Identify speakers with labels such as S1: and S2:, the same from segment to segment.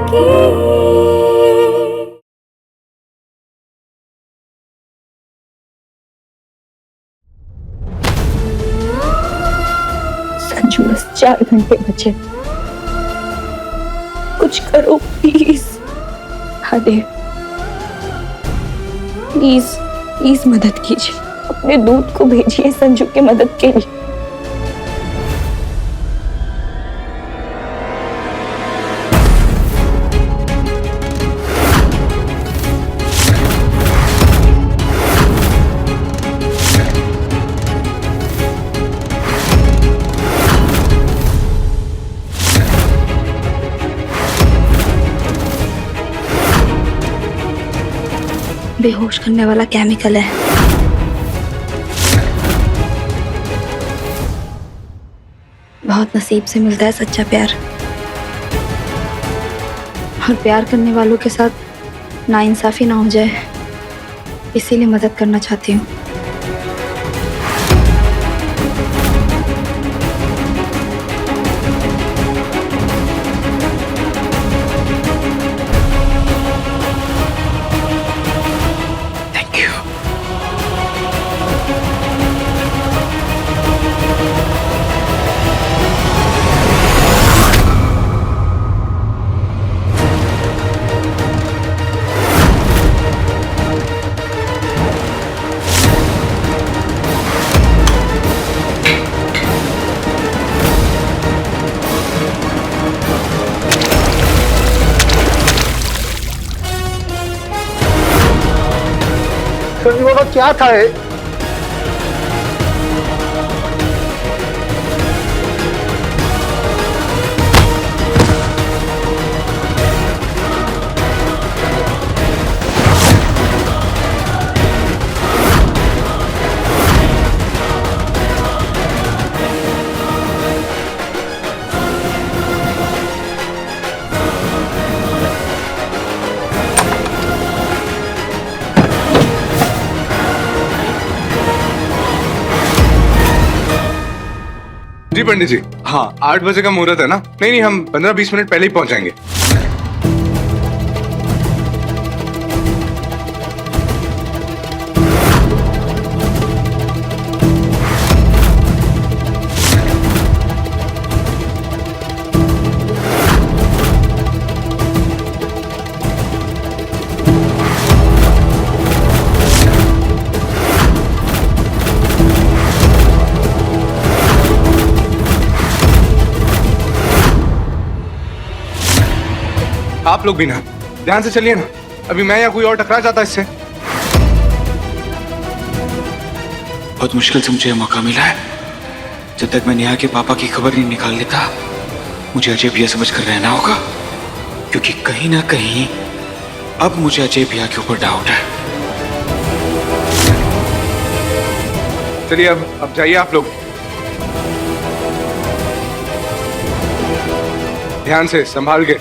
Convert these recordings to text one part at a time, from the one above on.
S1: की। संजू, बस 4 घंटे बचे, कुछ करो प्लीज। महादेव, प्लीज प्लीज मदद कीजिए, अपने दूत को भेजिए संजू की मदद के लिए। बेहोश करने वाला केमिकल है। बहुत नसीब से मिलता है सच्चा प्यार, और प्यार करने वालों के साथ नाइंसाफी ना हो जाए, इसीलिए मदद करना चाहती हूँ।
S2: संजू बाबा, क्या था ये?
S3: जी पंडित जी, हाँ 8 बजे का मुहूर्त है ना? नहीं नहीं, हम 15-20 मिनट पहले ही पहुंच जाएंगे। आप लोग भी ना ध्यान से चलिए ना, अभी मैं या कोई और टकरा जाता इससे।
S4: बहुत मुश्किल से मुझे मौका मिला है। जब तक मैं नेहा के पापा की खबर नहीं निकाल लेता, मुझे अजय भैया समझ कर रहना होगा, क्योंकि कहीं ना कहीं अब मुझे अजय भैया के ऊपर डाउट है।
S3: चलिए अब जाइए आप लोग, ध्यान से संभाल के,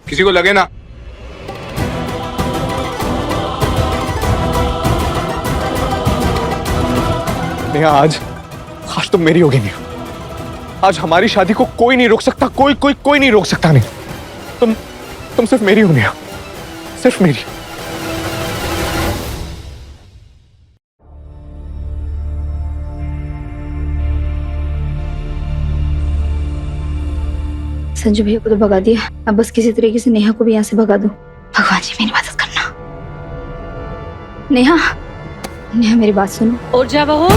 S3: किसी को लगे ना।
S2: नेहा, आज तो मेरी होगी नेहा। आज हमारी शादी को कोई नहीं रोक सकता, कोई नहीं रोक सकता। नहीं, तुम सिर्फ मेरी हो नेहा, सिर्फ मेरी।
S1: संजू भैया को तो भगा दिया, अब बस किसी तरीके से नेहा को भी यहाँ से भगा दो। भगवान जी मेरी मदद करना। नेहा, नेहा मेरी बात सुनो।
S5: और जा बहू।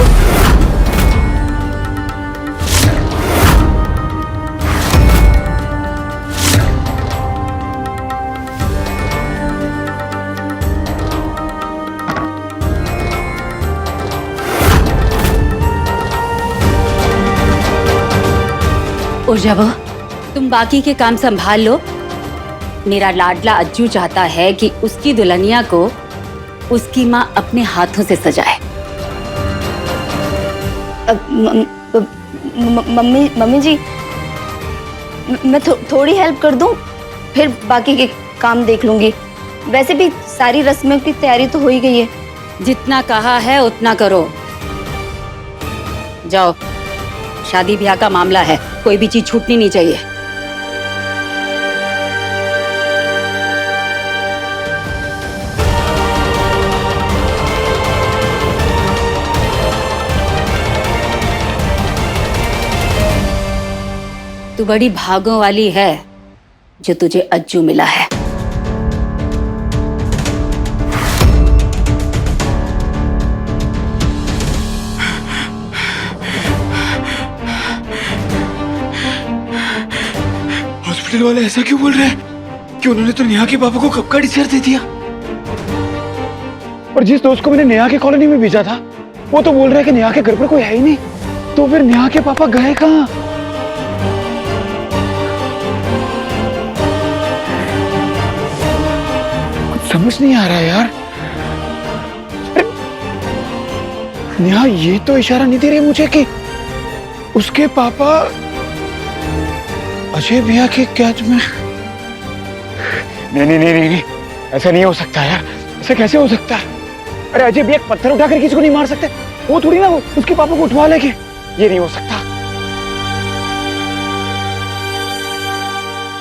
S5: और जा बहू, तुम बाकी के काम संभाल लो। मेरा लाडला अज्जू चाहता है कि उसकी दुल्हनिया को उसकी माँ अपने हाथों से सजाए।
S1: मम्मी जी, मैं थोड़ी हेल्प कर दूं, फिर बाकी के काम देख लूंगी। वैसे भी सारी रस्मों की तैयारी तो हो ही गई है।
S5: जितना कहा है उतना करो। जाओ, शादी ब्याह का मामला है, कोई भी चीज छूटनी नहीं चाहिए। तू बड़ी भागों वाली है जो तुझे अज्जू मिला है।
S4: हॉस्पिटल वाले ऐसा क्यों बोल रहे हैं कि उन्होंने तो नेहा के पापा को कब का डिस्चार्ज दे दिया?
S6: और जिस दोस्त को मैंने नेहा के कॉलोनी में भेजा था वो तो बोल रहा है कि नेहा के घर पर कोई है ही नहीं। तो फिर नेहा के पापा गए कहाँ? कुछ समझ नहीं आ रहा यार। अरे, नेहा ये तो इशारा नहीं दे रही मुझे कि उसके पापा अजय भैया के कैद में। नहीं नहीं नहीं नहीं, ऐसा नहीं हो सकता यार, ऐसा कैसे हो सकता है? अरे अजय भैया पत्थर उठाकर किसी को नहीं मार सकते, वो थोड़ी ना उसके पापा को उठवा लेंगे, ये नहीं हो सकता।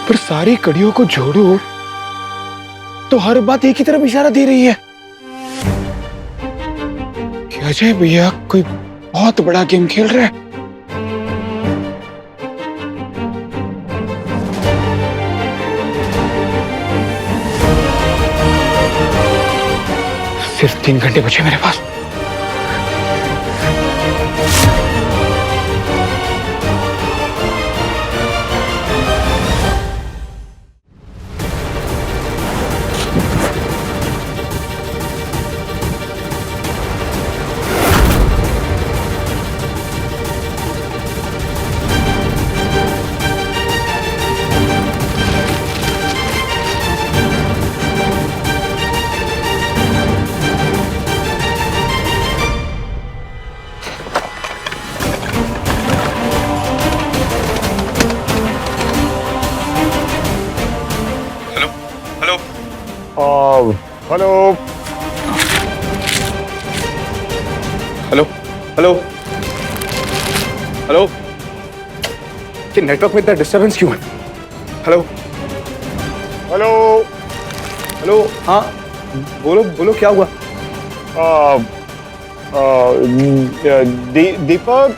S6: पर सारी कड़ियों को जोड़ो तो हर बात एक ही तरफ इशारा दे रही है कि अजय भैया कोई बहुत बड़ा गेम खेल रहे हैं। सिर्फ 3 घंटे बचे मेरे पास।
S2: हेलो हेलो हेलो हेलो, कि नेटवर्क में इतना डिस्टर्बेंस क्यों है? हेलो हेलो हेलो, हाँ बोलो बोलो, क्या हुआ?
S6: दीपक,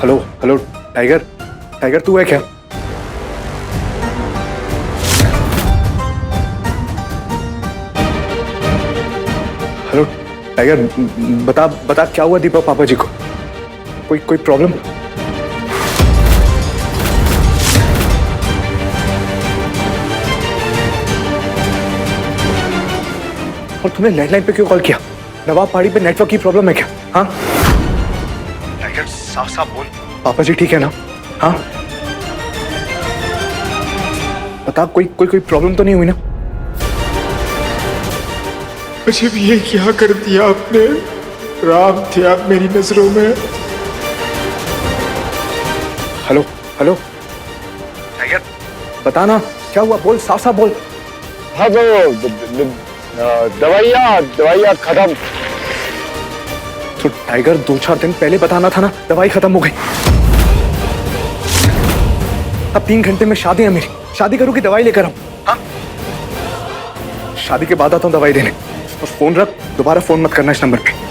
S2: हेलो हेलो, टाइगर टाइगर तू है क्या? हेलो टाइगर, बता बता क्या हुआ दीपक पापा जी को? कोई कोई प्रॉब्लम? और तूने लैंडलाइन पे क्यों कॉल किया? नवाब पहाड़ी पे नेटवर्क की प्रॉब्लम है क्या? हाँ टाइगर, साफ साफ बोल, पापा जी ठीक है ना? हाँ बता, कोई कोई कोई प्रॉब्लम तो नहीं हुई ना?
S6: मुझे भी ये क्या कर दिया आपने? राम थे आप मेरी नजरों में।
S2: हेलो हेलो टाइगर, बता ना क्या हुआ, बोल, साफ साफ बोल।
S6: हाँ तो दवाइयाँ खत्म।
S2: तो टाइगर 2-4 दिन पहले बताना था ना, दवाई खत्म हो गई। अब 3 घंटे में शादी है मेरी, शादी करूँ कि दवाई लेकर आऊं? हाँ शादी के बाद आता हूँ दवाई देने। और फोन रख, दोबारा फोन मत करना इस नंबर पे।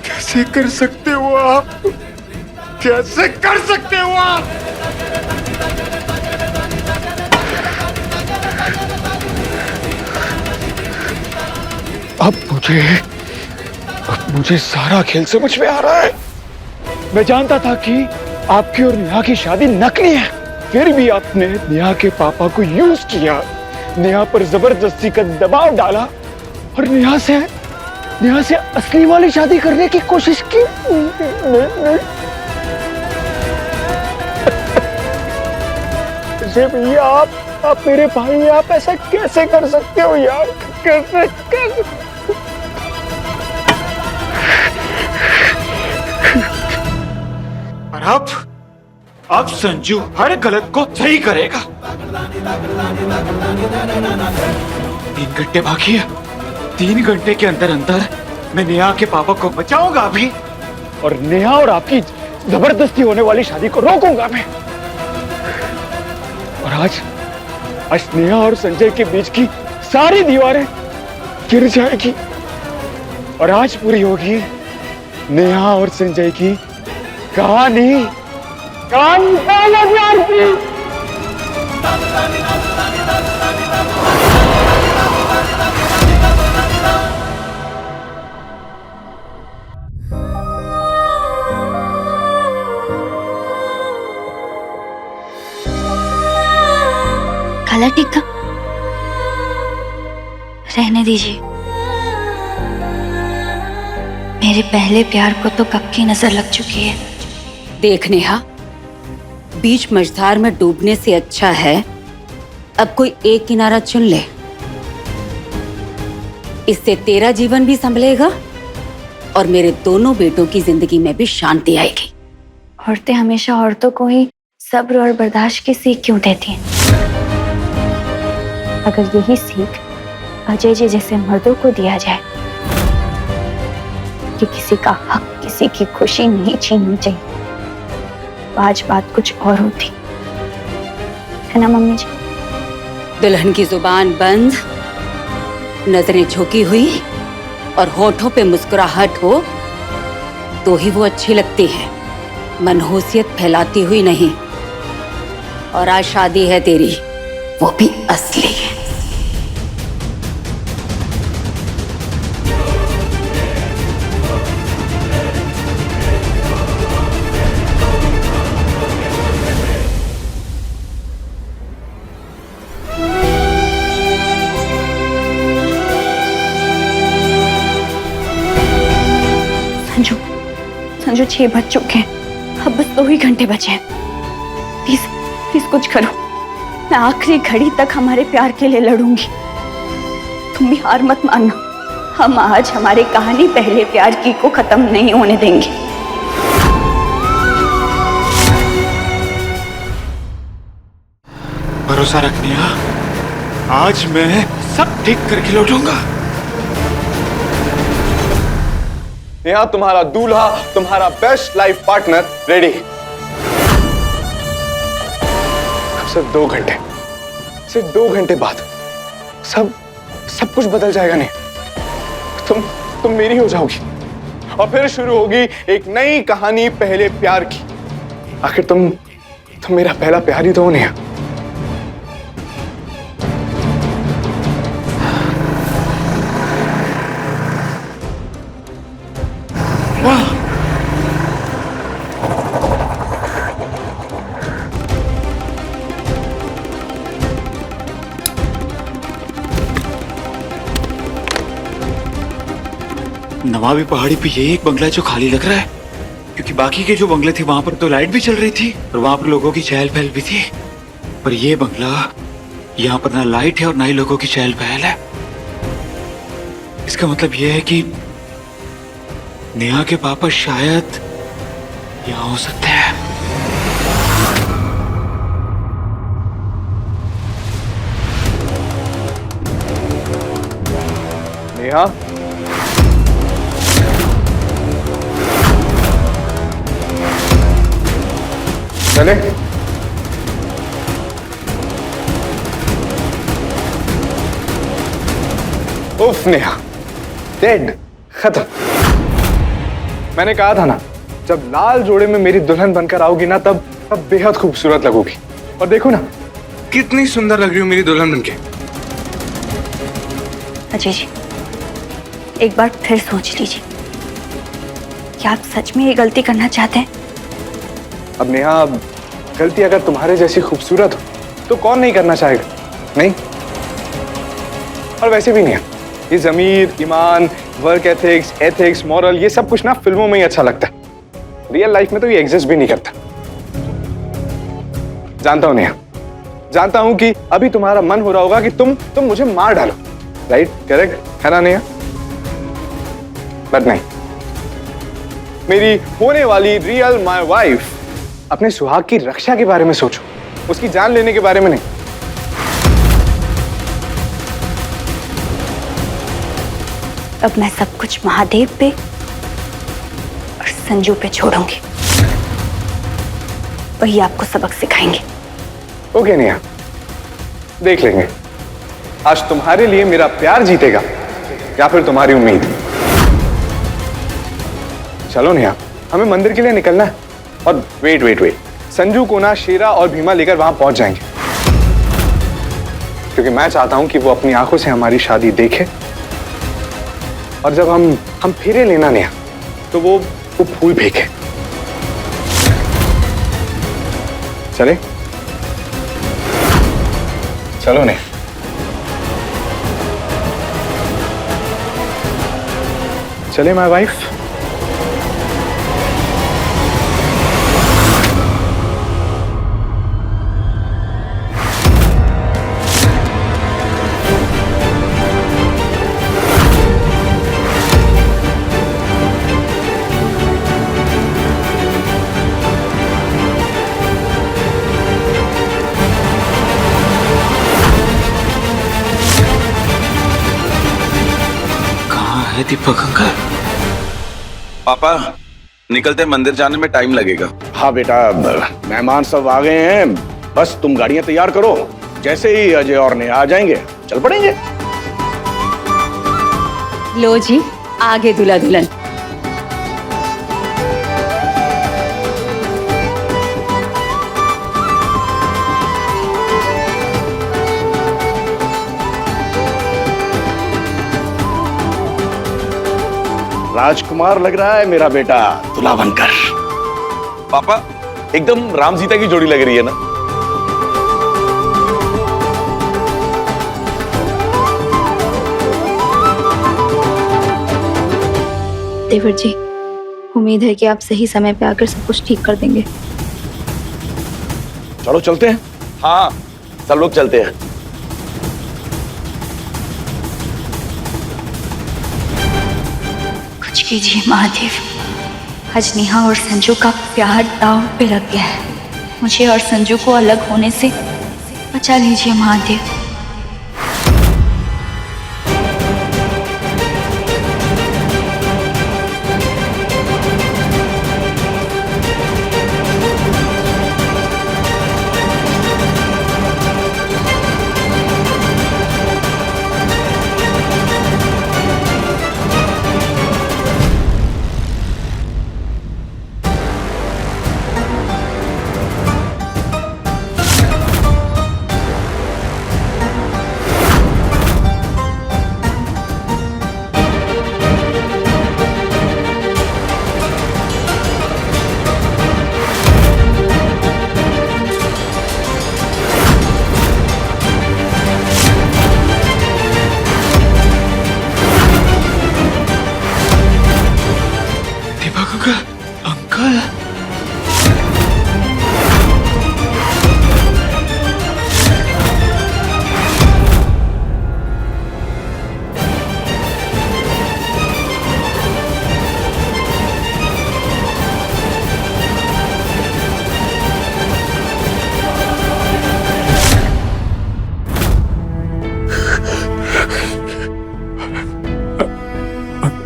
S6: कैसे कर सकते हो आप? कैसे कर सकते हो आप? अब मुझे सारा खेल समझ में आ रहा है। मैं जानता था कि आपकी और नेहा की शादी नकली है, फिर भी आपने नेहा के पापा को यूज किया, नेहा पर जबरदस्ती का दबाव डाला और नेहा से असली वाली शादी करने की कोशिश की। भैया आप मेरे भाई, आप ऐसा कैसे कर सकते हो यार? कैसे कैसे? और अब संजू हर गलत को सही करेगा। 3 घंटे बाकी है,
S4: 3 घंटे के अंदर अंदर मैं नेहा के पापा को बचाऊंगा अभी।
S6: और नेहा और आपकी जबरदस्ती होने वाली शादी को रोकूंगा मैं। और आज नेहा और संजय के बीच की सारी दीवारें गिर जाएगी और आज पूरी होगी नेहा और संजय की कहानी प्यार की।
S1: काला टिक्का रहने दीजिए। मेरे पहले प्यार को तो कब की नजर लग चुकी है।
S5: देख नेहा, बीच मझधार में डूबने से अच्छा है अब कोई एक किनारा चुन ले। इससे तेरा जीवन भी संभलेगा और मेरे दोनों बेटों की जिंदगी में भी शांति आएगी।
S1: औरतें हमेशा औरतों को ही सब्र और बर्दाश्त की सीख क्यों देती हैं? अगर यही सीख अजय जी जैसे मर्दों को दिया जाए कि किसी का हक, किसी की खुशी नहीं छीननी चाहिए, तो आज बात कुछ और होती है ना मम्मी जी?
S5: दुल्हन की जुबान बंद, नजरें झुकी हुई और होठों पे मुस्कुराहट हो तो ही वो अच्छी लगती है, मनहूसियत फैलाती हुई नहीं। और आज शादी है तेरी, वो भी असली है।
S1: संजू, संजू 6 बज चुके हैं, अब बस 2 ही घंटे बचे हैं। प्लीज प्लीज कुछ करो। मैं आखिरी घड़ी तक हमारे प्यार के लिए लड़ूंगी। तुम भी हार मत मानना। हम आज हमारी कहानी पहले प्यार की को खत्म नहीं होने देंगे।
S4: भरोसा रख नेहा, आज मैं सब ठीक करके लौटूंगा।
S2: नेहा, तुम्हारा दूल्हा, तुम्हारा बेस्ट लाइफ पार्टनर रेडी। सिर्फ 2 घंटे, सिर्फ 2 घंटे बाद सब कुछ बदल जाएगा। नहीं तुम मेरी हो जाओगी और फिर शुरू होगी एक नई कहानी पहले प्यार की। आखिर तुम मेरा पहला प्यार ही तो हो नेहा।
S4: नवाबी पहाड़ी पे ये एक बंगला जो खाली लग रहा है, क्योंकि बाकी के जो बंगले थे वहां पर तो लाइट भी चल रही थी और वहां पर लोगों की चहल पहल भी थी, पर ये बंगला, यहाँ पर ना लाइट है और ना ही लोगों की चहल पहल है। इसका मतलब यह है कि नेहा के पापा शायद यहाँ हो सकते हैं।
S2: नेहा, चले। उफ नेहा, डेड, खत्म। मैंने कहा था ना, जब लाल जोड़े में मेरी दुल्हन बनकर आओगी ना, तब बेहद खूबसूरत लगोगी। और देखो ना
S3: कितनी सुंदर लग रही हो मेरी दुल्हन बनके।
S1: अजय जी, एक बार फिर सोच लीजिए, क्या आप सच में ये गलती करना चाहते हैं?
S2: अब नेहा, गलती अगर तुम्हारे जैसी खूबसूरत हो तो कौन नहीं करना चाहेगा? नहीं? और वैसे भी नहीं, ये ज़मीर, ईमान, वर्क एथिक्स, मॉरल, ये सब कुछ ना फिल्मों में ही अच्छा लगता है। रियल लाइफ में तो ये एग्जिस्ट भी नहीं करता। जानता हूं नेहा, जानता हूं कि अभी तुम्हारा मन हो रहा होगा कि तुम मुझे मार डालो, राइट? करेक्ट है ना नेहा? बट नहीं, मेरी होने वाली रियल माय वाइफ, अपने सुहाग की रक्षा के बारे में सोचो, उसकी जान लेने के बारे में नहीं।
S1: अब मैं सब कुछ महादेव पे और संजू पे छोड़ूंगी। वही आपको सबक सिखाएंगे।
S2: ओके नेहा, देख लेंगे आज तुम्हारे लिए मेरा प्यार जीतेगा या फिर तुम्हारी उम्मीद। चलो नेहा, हमें मंदिर के लिए निकलना है। और वेट, संजू को ना शेरा और भीमा लेकर वहां पहुंच जाएंगे, क्योंकि मैं चाहता हूं कि वो अपनी आंखों से हमारी शादी देखे, और जब हम फेरे लेना नेहा तो वो फूल फेंके। चले? चलो नेहा। चले माय वाइफ।
S4: Deepak uncle.
S7: पापा, निकलते मंदिर जाने में टाइम लगेगा।
S8: हाँ बेटा, मेहमान सब आ गए हैं, बस तुम गाड़ियां तैयार करो। जैसे ही अजय और नेहा आ जाएंगे चल पड़ेंगे।
S5: लो जी, आगे दूल्हा दुल्हन।
S8: राजकुमार लग रहा है मेरा बेटा दूल्हा बनकर।
S7: पापा, एकदम राम सीता की जोड़ी लग रही है ना।
S9: देवर जी, उम्मीद है कि आप सही समय पे आकर सब कुछ ठीक कर देंगे।
S8: चलो चलते हैं।
S7: हाँ, सब लोग चलते हैं।
S1: कुछ कीजिए महादेव, आज नेहा और संजू का प्यार दांव पे लग गया है। मुझे और संजू को अलग होने से बचा लीजिए महादेव।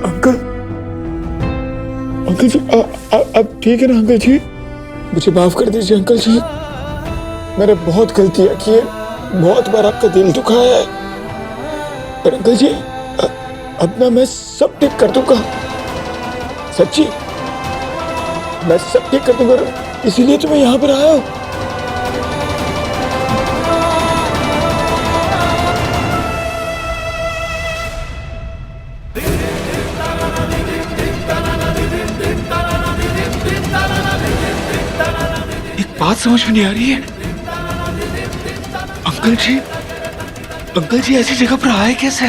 S4: अंकल,
S6: अंकल जी, अब ठीक है ना अंकल जी? मुझे माफ कर दीजिए अंकल जी, मैंने बहुत गलतियां की है, बहुत बार आपका दिल दुखाया है, पर अंकल जी अब ना मैं सब ठीक कर दूंगा। सच्ची, मैं सब ठीक कर दूंगा, इसीलिए तो मैं यहाँ पर आया हूँ।
S4: बात समझ में नहीं आ रही है। अंकल जी ऐसी जगह पर आए कैसे?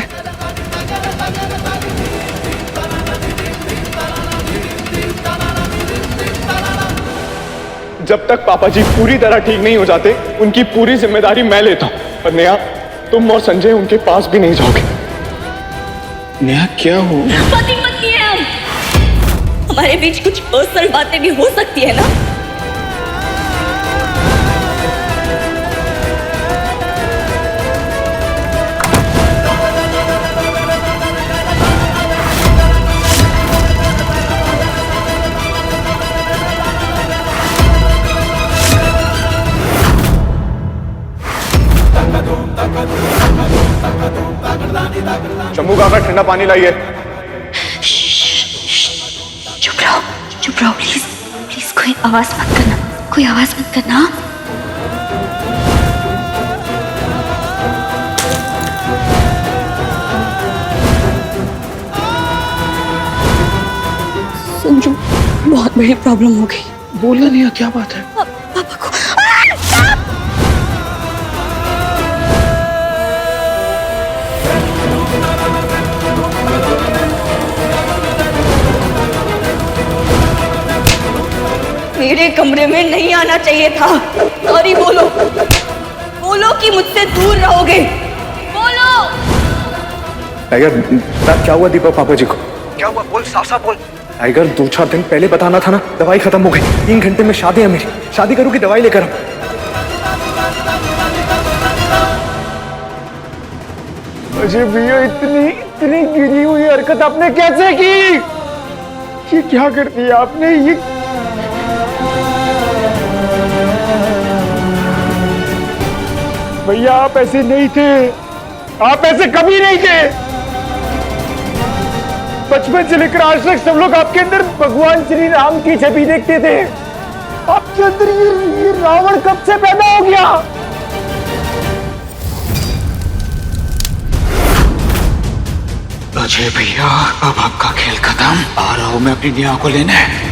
S2: जब तक पापा जी पूरी तरह ठीक नहीं हो जाते, उनकी पूरी जिम्मेदारी मैं लेता हूँ। पर नेहा, तुम और संजय उनके पास भी नहीं जाओगे।
S4: नेहा, क्या हो?
S1: पति पत्नी है हम, हमारे बीच कुछ पर्सनल बातें भी हो सकती है ना।
S2: ठंडा पानी लाइए।
S1: चुप रहो प्लीज प्लीज, कोई आवाज मत करना, कोई आवाज मत करना। संजू, बहुत बड़ी प्रॉब्लम हो गई।
S6: बोला नहीं, क्या बात है?
S1: पापा को मेरे कमरे में नहीं आना चाहिए था। सॉरी बोलो, बोलो कि मुझसे दूर रहोगे, बोलो।
S2: टाइगर, क्या हुआ दीपक पापा जी को?
S6: क्या हुआ? बोल, साफ साफ बोल।
S2: टाइगर, 2-4 दिन पहले बताना था ना, दवाई खत्म हो गई। 3 घंटे में शादी है मेरी, शादी करूँ कि दवाई लेकर आऊं?
S6: अजय भैया, इतनी इतनी गिरी हुई हरकत आपने कैसे की? ये क्या कर दिया आपने? ये भैया, आप ऐसे नहीं थे, आप ऐसे कभी नहीं थे। बचपन से लेकर आज तक सब लोग आपके अंदर भगवान श्री राम की छवि देखते थे। आपके अंदर ये रावण कब से पैदा हो गया?
S4: अजय भैया, अब आपका खेल खत्म। आ रहा हूं मैं अपनी नेहा को लेने।